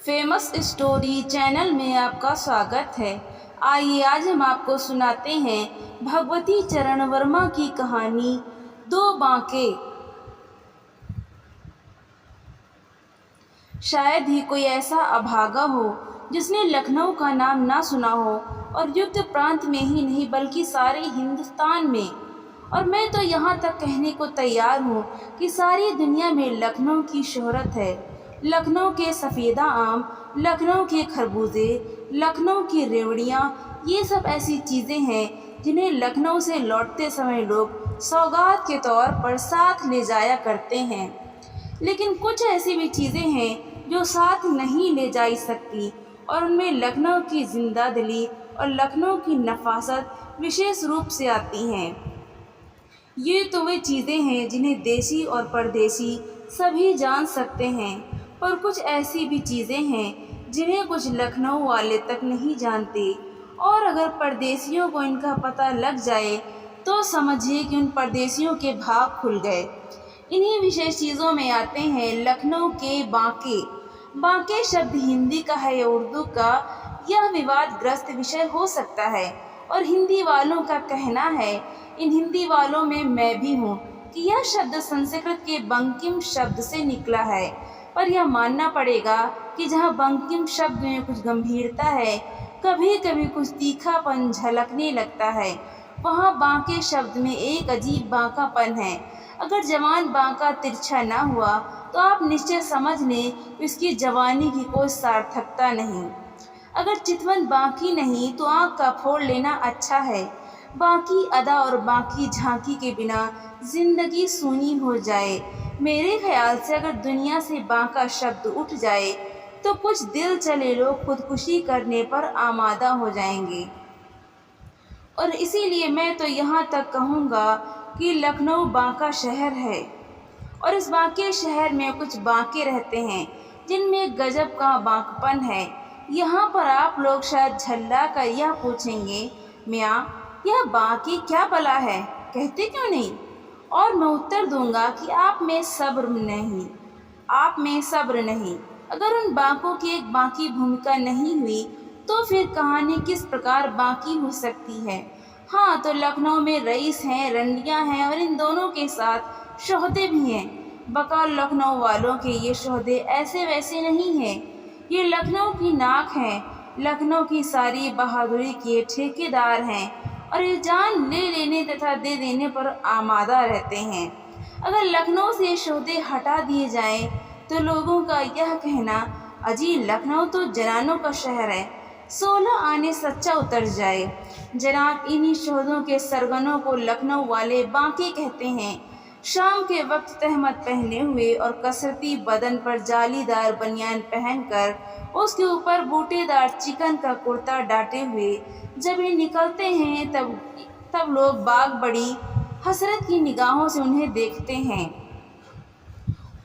Famous story channel में आपका स्वागत है। आइए आज हम आपको सुनाते हैं भगवती चरण वर्मा की कहानी दो बांके। शायद ही कोई ऐसा अभागा हो जिसने लखनऊ का नाम ना सुना हो, और युक्त प्रांत में ही नहीं बल्कि सारे हिंदुस्तान में। और मैं तो यहाँ तक कहने को तैयार हूँ कि सारी दुनिया में लखनऊ की शोहरत है। लखनऊ के सफ़ेदा आम, लखनऊ के खरबूजे, लखनऊ की रेवड़ियाँ, ये सब ऐसी चीज़ें हैं जिन्हें लखनऊ से लौटते समय लोग सौगात के तौर पर साथ ले जाया करते हैं। लेकिन कुछ ऐसी भी चीज़ें हैं जो साथ नहीं ले जा सकती, और उनमें लखनऊ की जिंदा दिली और लखनऊ की नफासत विशेष रूप से आती हैं। ये तो वे चीज़ें हैं जिन्हें देसी और परदेसी सभी जान सकते हैं, पर कुछ ऐसी भी चीज़ें हैं जिन्हें कुछ लखनऊ वाले तक नहीं जानते, और अगर परदेसियों को इनका पता लग जाए तो समझिए कि उन परदेसियों के भाग खुल गए। इन्हीं विशेष चीज़ों में आते हैं लखनऊ के बांके। बांके शब्द हिंदी का है या उर्दू का, यह विवादग्रस्त विषय हो सकता है, और हिंदी वालों का कहना है, इन हिंदी वालों में मैं भी हूँ, कि यह शब्द संस्कृत के बंकिम शब्द से निकला है। पर यह मानना पड़ेगा कि जहाँ बंकिम शब्द में कुछ गंभीरता है, कभी कभी कुछ तीखापन झलकने लगता है, वहाँ बांके शब्द में एक अजीब बांकापन है। अगर जवान बांका तिरछा ना हुआ तो आप निश्चय समझ लें कि उसकी जवानी की कोई सार्थकता नहीं। अगर चितवन बांकी नहीं तो आँख का फोड़ लेना अच्छा है। बाकी अदा और बाकी झांकी के बिना जिंदगी सूनी हो जाए। मेरे ख्याल से अगर दुनिया से बांका शब्द उठ जाए तो कुछ दिल चले लोग खुदकुशी करने पर आमादा हो जाएंगे। और इसीलिए मैं तो यहाँ तक कहूँगा कि लखनऊ बांका शहर है, और इस बांके शहर में कुछ बांके रहते हैं जिनमें गजब का बांकपन है। यहाँ पर आप लोग शायद झल्ला कर यह पूछेंगे, मियाँ यह बांके क्या भला है, कहते क्यों नहीं? और मैं उत्तर दूंगा कि आप में सब्र नहीं। अगर उन बांकों की एक बांकी भूमिका नहीं हुई तो फिर कहानी किस प्रकार बांकी हो सकती है? हाँ, तो लखनऊ में रईस हैं, रंडियाँ हैं, और इन दोनों के साथ शोहदे भी हैं। बकौल लखनऊ वालों के ये शोहदे ऐसे वैसे नहीं हैं, ये लखनऊ की नाक हैं, लखनऊ की सारी बहादुरी के ठेकेदार हैं, और ये जान ले लेने तथा दे देने पर आमादा रहते हैं। अगर लखनऊ से शोहदे हटा दिए जाएं तो लोगों का यह कहना, अजी लखनऊ तो जनानों का शहर है, 16 आने सच्चा उतर जाए। जनाब, इन्हीं शोहदों के सरगनों को लखनऊ वाले बांके कहते हैं। शाम के वक्त तहमत पहने हुए और कसरती बदन पर जालीदार बनियान पहनकर, उसके ऊपर बूटेदार चिकन का कुर्ता डाटे हुए जब ये निकलते हैं तब लोग बाग बड़ी हसरत की निगाहों से उन्हें देखते हैं।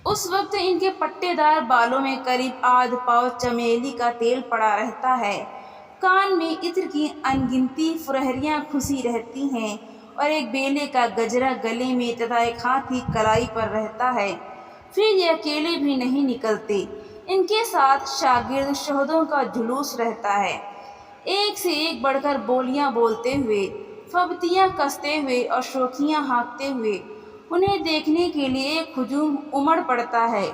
उस वक्त इनके पट्टेदार बालों में करीब आध पाव चमेली का तेल पड़ा रहता है, कान में इत्र की अनगिनती फुरहरियाँ खुसी रहती हैं, और एक बेले का गजरा गले में तथा एक हाथ ही कलाई पर रहता है। फिर ये अकेले भी नहीं निकलते, इनके साथ शागिर्द शोहदों का जुलूस रहता है, एक से एक बढ़कर बोलियां बोलते हुए, फबतियां कसते हुए और शोखियां हाँकते हुए। उन्हें देखने के लिए एक हुजूम उमड़ पड़ता है।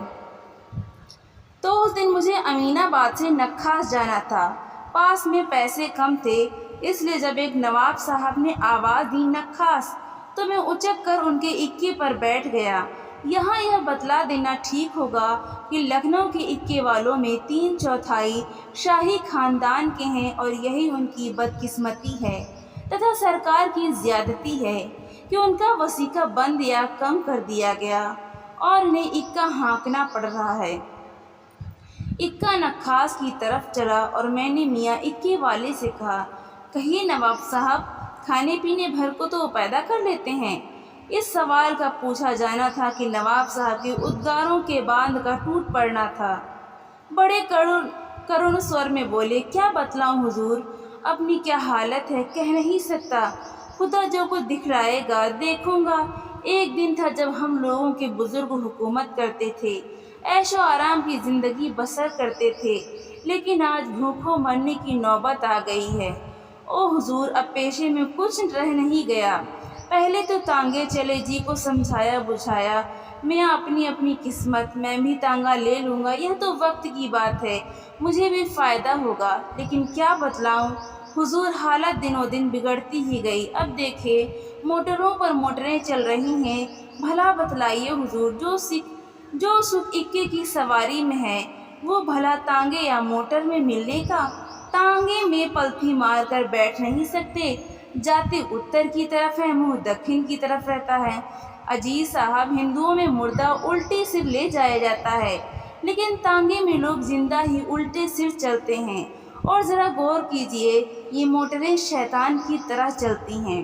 तो उस दिन मुझे अमीनाबाद से नक्खास जाना था। पास में पैसे कम थे, इसलिए जब एक नवाब साहब ने आवाज़ दी नक्खास, तो मैं उचक कर उनके इक्के पर बैठ गया। यहाँ यह बतला देना ठीक होगा कि लखनऊ के इक्के वालों में 3/4 शाही खानदान के हैं, और यही उनकी बदकिस्मती है तथा सरकार की ज़्यादती है कि उनका वसीका बंद या कम कर दिया गया और उन्हें इक्का हाँकना पड़ रहा है। इक्का नक्खास की तरफ चला और मैंने मियाँ इक्के वाले से कहा, कहिए नवाब साहब, खाने पीने भर को तो पैदा कर लेते हैं। इस सवाल का पूछा जाना था कि नवाब साहब के उद्गारों के बांध का टूट पड़ना था। बड़े करुण स्वर में बोले, क्या बतलाऊं हुजूर, अपनी क्या हालत है, कह नहीं सकता। खुदा जो कुछ दिखलाएगा देखूंगा। एक दिन था जब हम लोगों के बुजुर्ग हुकूमत करते थे, عیش و آرام کی زندگی بسر کرتے تھے، لیکن آج بھوکوں مرنے کی نوبت آ گئی ہے۔ او حضور، اب پیشے میں کچھ رہ نہیں گیا۔ پہلے تو تانگے چلے جی کو سمجھایا بجھایا، میں اپنی اپنی قسمت، میں بھی تانگا لے لوں گا، یہ تو وقت کی بات ہے، مجھے بھی فائدہ ہوگا، لیکن کیا بتلاؤں حضور، حالت دنوں دن بگڑتی ہی گئی۔ اب دیکھے موٹروں پر موٹریں چل رہی ہیں، بھلا بتلائیے حضور، جو سکھ اکے کی سواری میں ہے، وہ بھلا تانگے یا موٹر میں ملنے کا؟ تانگے میں پلتھی مار کر بیٹھ نہیں سکتے، جاتے اتر کی طرف ہے، منہ دکھن کی طرف رہتا ہے۔ اجی صاحب، ہندوؤں میں مردہ الٹے سر لے جایا جاتا ہے، لیکن تانگے میں لوگ زندہ ہی الٹے سر چلتے ہیں۔ اور ذرا غور کیجئے، یہ موٹریں شیطان کی طرح چلتی ہیں،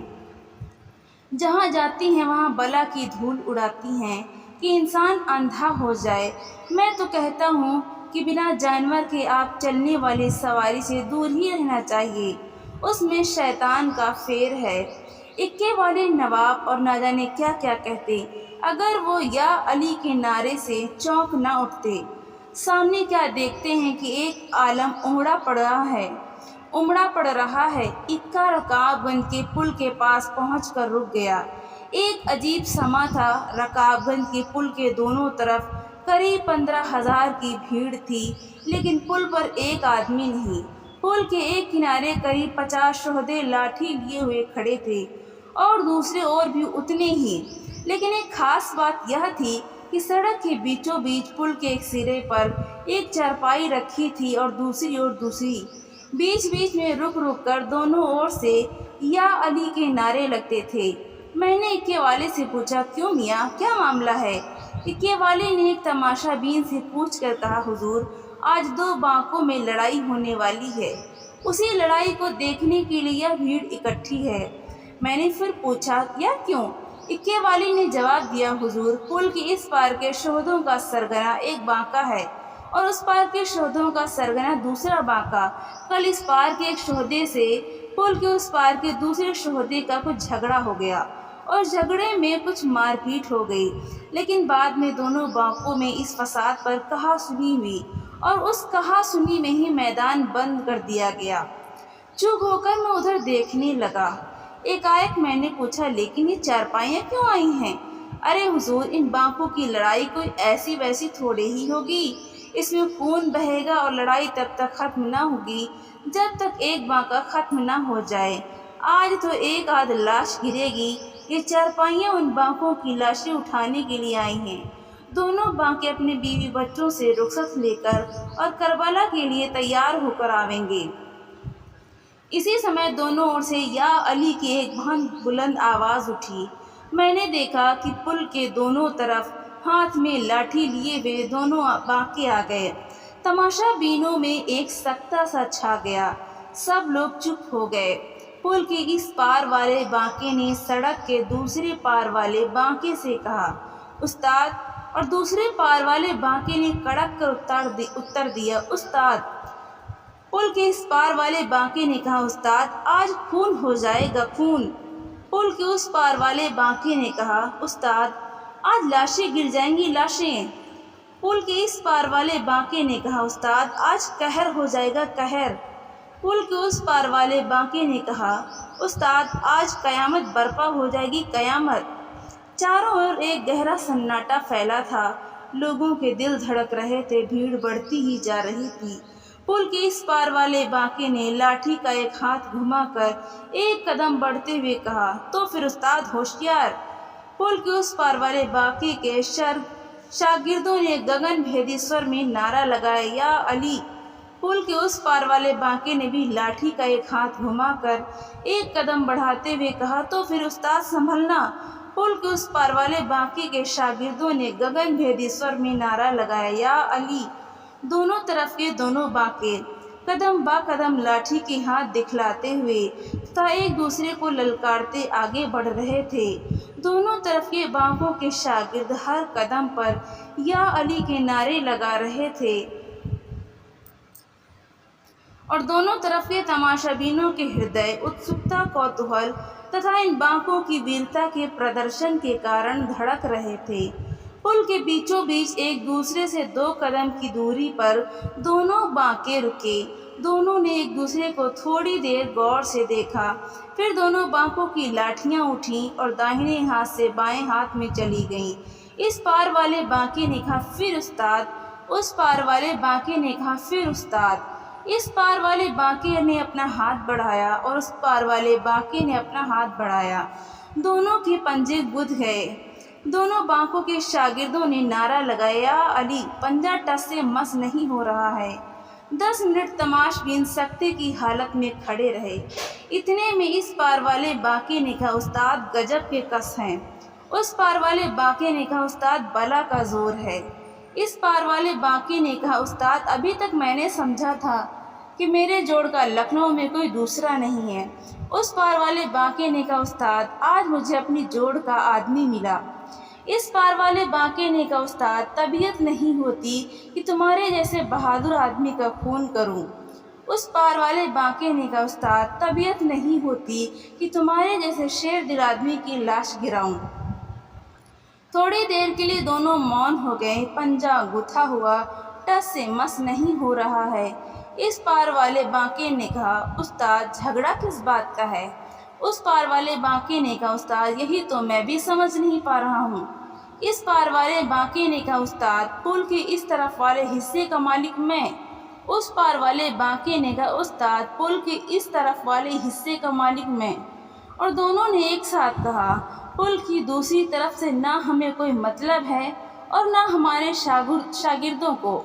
جہاں جاتی ہیں وہاں بلا کی دھول اڑاتی ہیں کہ انسان اندھا ہو جائے۔ میں تو کہتا ہوں کہ بنا جانور کے آپ چلنے والی سواری سے دور ہی رہنا چاہیے، اس میں شیطان کا فیر ہے۔ اکے والے نواب اور نہ جانے کیا کیا کہتے، اگر وہ یا علی کے نعرے سے چونک نہ اٹھتے۔ سامنے کیا دیکھتے ہیں کہ ایک عالم امڑا پڑ رہا ہے۔ اکا رکاب گنج کے پل کے پاس پہنچ کر رک گیا۔ ایک عجیب سما تھا، رکاب گنج کے پل کے دونوں طرف قریب 15,000 کی بھیڑ تھی، لیکن پل پر ایک آدمی نہیں۔ پل کے ایک کنارے قریب 50 شہدے لاٹھی لیے ہوئے کھڑے تھے، اور دوسرے اور بھی اتنے ہی، لیکن ایک خاص بات یہ تھی کہ سڑک کے بیچوں بیچ پل کے ایک سرے پر ایک چارپائی رکھی تھی اور دوسری بیچ بیچ میں رک رک کر دونوں اور سے یا علی کے نعرے لگتے تھے۔ میں نے اکے والے سے پوچھا، کیوں میاں، کیا معاملہ ہے؟ اکے والے نے ایک تماشا بین سے پوچھ کر کہا، حضور، آج 2 باnkوں میں لڑائی ہونے والی ہے، اسی لڑائی کو دیکھنے کے لیے یہ بھیڑ اکٹھی ہے۔ میں نے پھر پوچھا، یہ کیوں؟ اکے والے نے جواب دیا، حضور، پل کے اس پار کے شہدوں کا سرگنا ایک بانکا ہے، اور اس پار کے شہدوں کا سرگنا دوسرا بانکا۔ کل اس پار کے ایک شہدے سے پل کے اس پار کے دوسرے شہدے کا کچھ جھگڑا ہو گیا، اور جھگڑے میں کچھ مار پیٹ ہو گئی، لیکن بعد میں دونوں بانکوں میں اس فساد پر کہا سنی ہوئی، اور اس کہا سنی میں ہی میدان بند کر دیا گیا۔ چپ ہو کر میں ادھر دیکھنے لگا۔ ایک میں نے پوچھا، لیکن یہ چارپائیاں کیوں آئی ہیں؟ ارے حضور، ان بانکوں کی لڑائی کوئی ایسی ویسی تھوڑے ہی ہوگی، اس میں خون بہے گا، اور لڑائی تب تک ختم نہ ہوگی جب تک ایک بانکا ختم نہ ہو جائے۔ آج تو ایک آدھ لاش گرے گی، یہ چارپائیاں ان بانکوں کی لاشیں اٹھانے کے لیے آئی ہیں۔ دونوں بانکے اپنے بیوی بچوں سے رخصت لے کر اور کربلا کے لیے تیار ہو کر آویں گے۔ اسی سمے دونوں اور سے یا علی کی ایک بہت بلند آواز اٹھی۔ میں نے دیکھا کہ پل کے دونوں طرف ہاتھ میں لاٹھی لیے ہوئے دونوں بانکے آ گئے۔ تماشا بینوں میں ایک سکتہ سا چھا گیا، سب لوگ چپ ہو گئے۔ پل کے اس پار والے بانکے نے سڑک کے دوسرے پار والے بانکے سے کہا، استاد، اور دوسرے پار والے بانکے نے کڑک کر اتر دیا، استاد۔ پل کے اس پار والے بانکے نے کہا، استاد، آج خون ہو جائے گا، خون۔ پل کے اس پار والے بانکے نے کہا، استاد، آج لاشیں گر جائیں گی، لاشیں۔ پل کے اس پار والے بانکے نے کہا، استاد، آج قہر ہو جائے گا، قہر۔ پل کے اس پار والے بانکے نے کہا، استاد، آج قیامت برپا ہو جائے گی، قیامت۔ چاروں اور ایک گہرا سناٹا پھیلا تھا، لوگوں کے دل دھڑک رہے تھے، بھیڑ بڑھتی ہی جا رہی تھی۔ پل کے اس پار والے بانکے نے لاٹھی کا ایک ہاتھ گھما کر ایک قدم بڑھتے ہوئے کہا، تو پھر استاد ہوشیار۔ پل کے اس پار والے بانکے کے شاگردوں نے گگن بھیدی سور میں نعرہ لگایا، یا علی۔ پل کے اس پار والے بانکے نے بھی لاٹھی کا ایک ہاتھ گھما کر ایک قدم بڑھاتے ہوئے کہا، تو پھر استاد سنبھلنا۔ پل کے اس پار والے بانکے کے شاگردوں نے گگن بھیدی سور میں نعرہ لگایا، یا علی۔ دونوں طرف کے دونوں بانکے قدم با قدم لاٹھی کے ہاتھ دکھلاتے ہوئے تھا ایک دوسرے کو للکارتے آگے بڑھ رہے تھے۔ دونوں طرف کے بانکوں کے شاگرد ہر قدم پر یا علی کے نعرے لگا رہے تھے، اور دونوں طرف کے تماشا بینوں کے ہردے اتسکتا، کوتوہل تتھا ان بانکوں کی ویرتا کے پردرشن کے کارن دھڑک رہے تھے۔ पुल के बीचों बीच एक दूसरे से 2 कदम की दूरी पर दोनों बांके रुके। दोनों ने एक दूसरे को थोड़ी देर गौर से देखा, फिर दोनों बांकों की लाठियां उठीं और दाहिने हाथ से बाएं हाथ में चली गईं। इस पार वाले बांके ने कहा, फिर उस्ताद। उस पार वाले बांके ने कहा, फिर उस्ताद। इस पार वाले बांके ने अपना हाथ बढ़ाया और उस पार वाले बांके ने अपना हाथ बढ़ाया। दोनों के पंजे गुद गए। दोनों बांकों के शागिर्दों ने नारा लगाया, या अली, पंजा टस से मस नहीं हो रहा है। 10 मिनट तमाशबीन सख्ते की हालत में खड़े रहे। इतने में इस पार वाले बांके ने कहा, उस्ताद गजब के कस हैं। उस पार वाले बांके ने कहा, उस्ताद बला का जोर है। इस पार वाले बांके ने कहा, उस्ताद अभी तक मैंने समझा था कि मेरे जोड़ का लखनऊ में कोई दूसरा नहीं है। उस पार वाले बांके ने कहा, उस्ताद आज मुझे अपनी जोड़ का आदमी मिला। इस पार वाले बांके ने कहा, उस्ताद तबीयत नहीं होती कि तुम्हारे जैसे बहादुर आदमी का खून करूं। उस पार वाले बांके ने कहा, उस्ताद तबीयत नहीं होती कि तुम्हारे जैसे शेर दिल आदमी की लाश गिराऊं। थोड़ी देर के लिए दोनों मौन हो गए। पंजा गुथा हुआ टस से मस नहीं हो रहा है। इस पार वाले बांके ने कहा, उस्ताद झगड़ा किस बात का है। उस पार वाले बांके ने कहा, उस्ताद यही तो मैं भी समझ नहीं पा रहा हूँ। इस पार वाले बांके ने कहा, उस्ताद पुल के इस तरफ वाले हिस्से का मालिक मैं। उस पार वाले बांके ने कहा, उस्ताद पुल के इस तरफ वाले हिस्से का मालिक मैं। और दोनों ने एक साथ कहा, पुल की दूसरी तरफ से ना हमें कोई मतलब है और ना हमारे शागिर्दों को।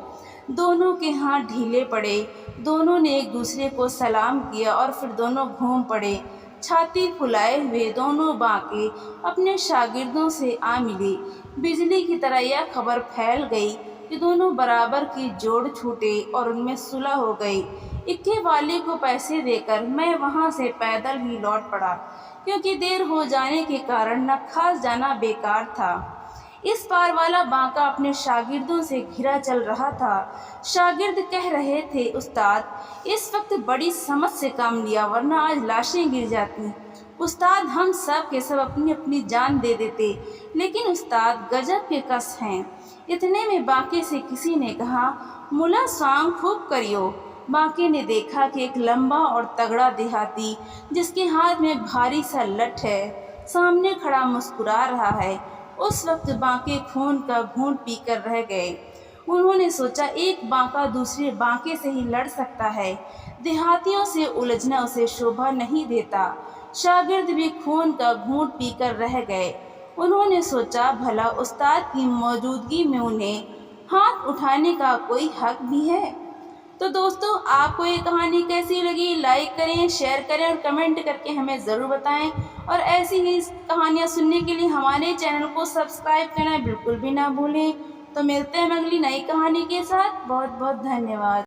दोनों के हाथ ढीले पड़े। दोनों ने एक दूसरे को सलाम किया और फिर दोनों घूम पड़े। छाती फुलाए हुए दोनों बांके अपने शागिर्दों से आ मिले। बिजली की तरह यह खबर फैल गई कि दोनों बराबर की जोड़ छूटे और उनमें सुलह हो गई। इक्के वाले को पैसे देकर मैं वहां से पैदल ही लौट पड़ा, क्योंकि देर हो जाने के कारण नखास जाना बेकार था। इस पार वाला बांका अपने शागिर्दों से घिरा चल रहा था। शागिर्द कह रहे थे, उस्ताद इस वक्त बड़ी समझ से काम लिया, वरना आज लाशें गिर जाती। उस्ताद हम सब के सब अपनी अपनी जान दे देते, लेकिन उस्ताद गजब के कस हैं। इतने में बांके से किसी ने कहा, मुला सांग खूब करियो। बांके ने देखा कि एक लंबा और तगड़ा देहाती जिसके हाथ में भारी सा लठ है, सामने खड़ा मुस्कुरा रहा है। उस वक्त बांके खून का घूंट पीकर रह गए। उन्होंने सोचा, एक बांका दूसरे बांके से ही लड़ सकता है। देहातियों से उलझना उसे शोभा नहीं देता। शागिर्द भी खून का घूंट पीकर रह गए। उन्होंने सोचा, भला उस्ताद की मौजूदगी में उन्हें हाथ उठाने का कोई हक भी है। तो दोस्तों, आपको ये कहानी कैसी लगी? लाइक करें, शेयर करें और कमेंट करके हमें ज़रूर बताएं। और ऐसी ही कहानियाँ सुनने के लिए हमारे चैनल को सब्सक्राइब करना बिल्कुल भी ना भूलें। तो मिलते हैं अगली नई कहानी के साथ। बहुत बहुत धन्यवाद।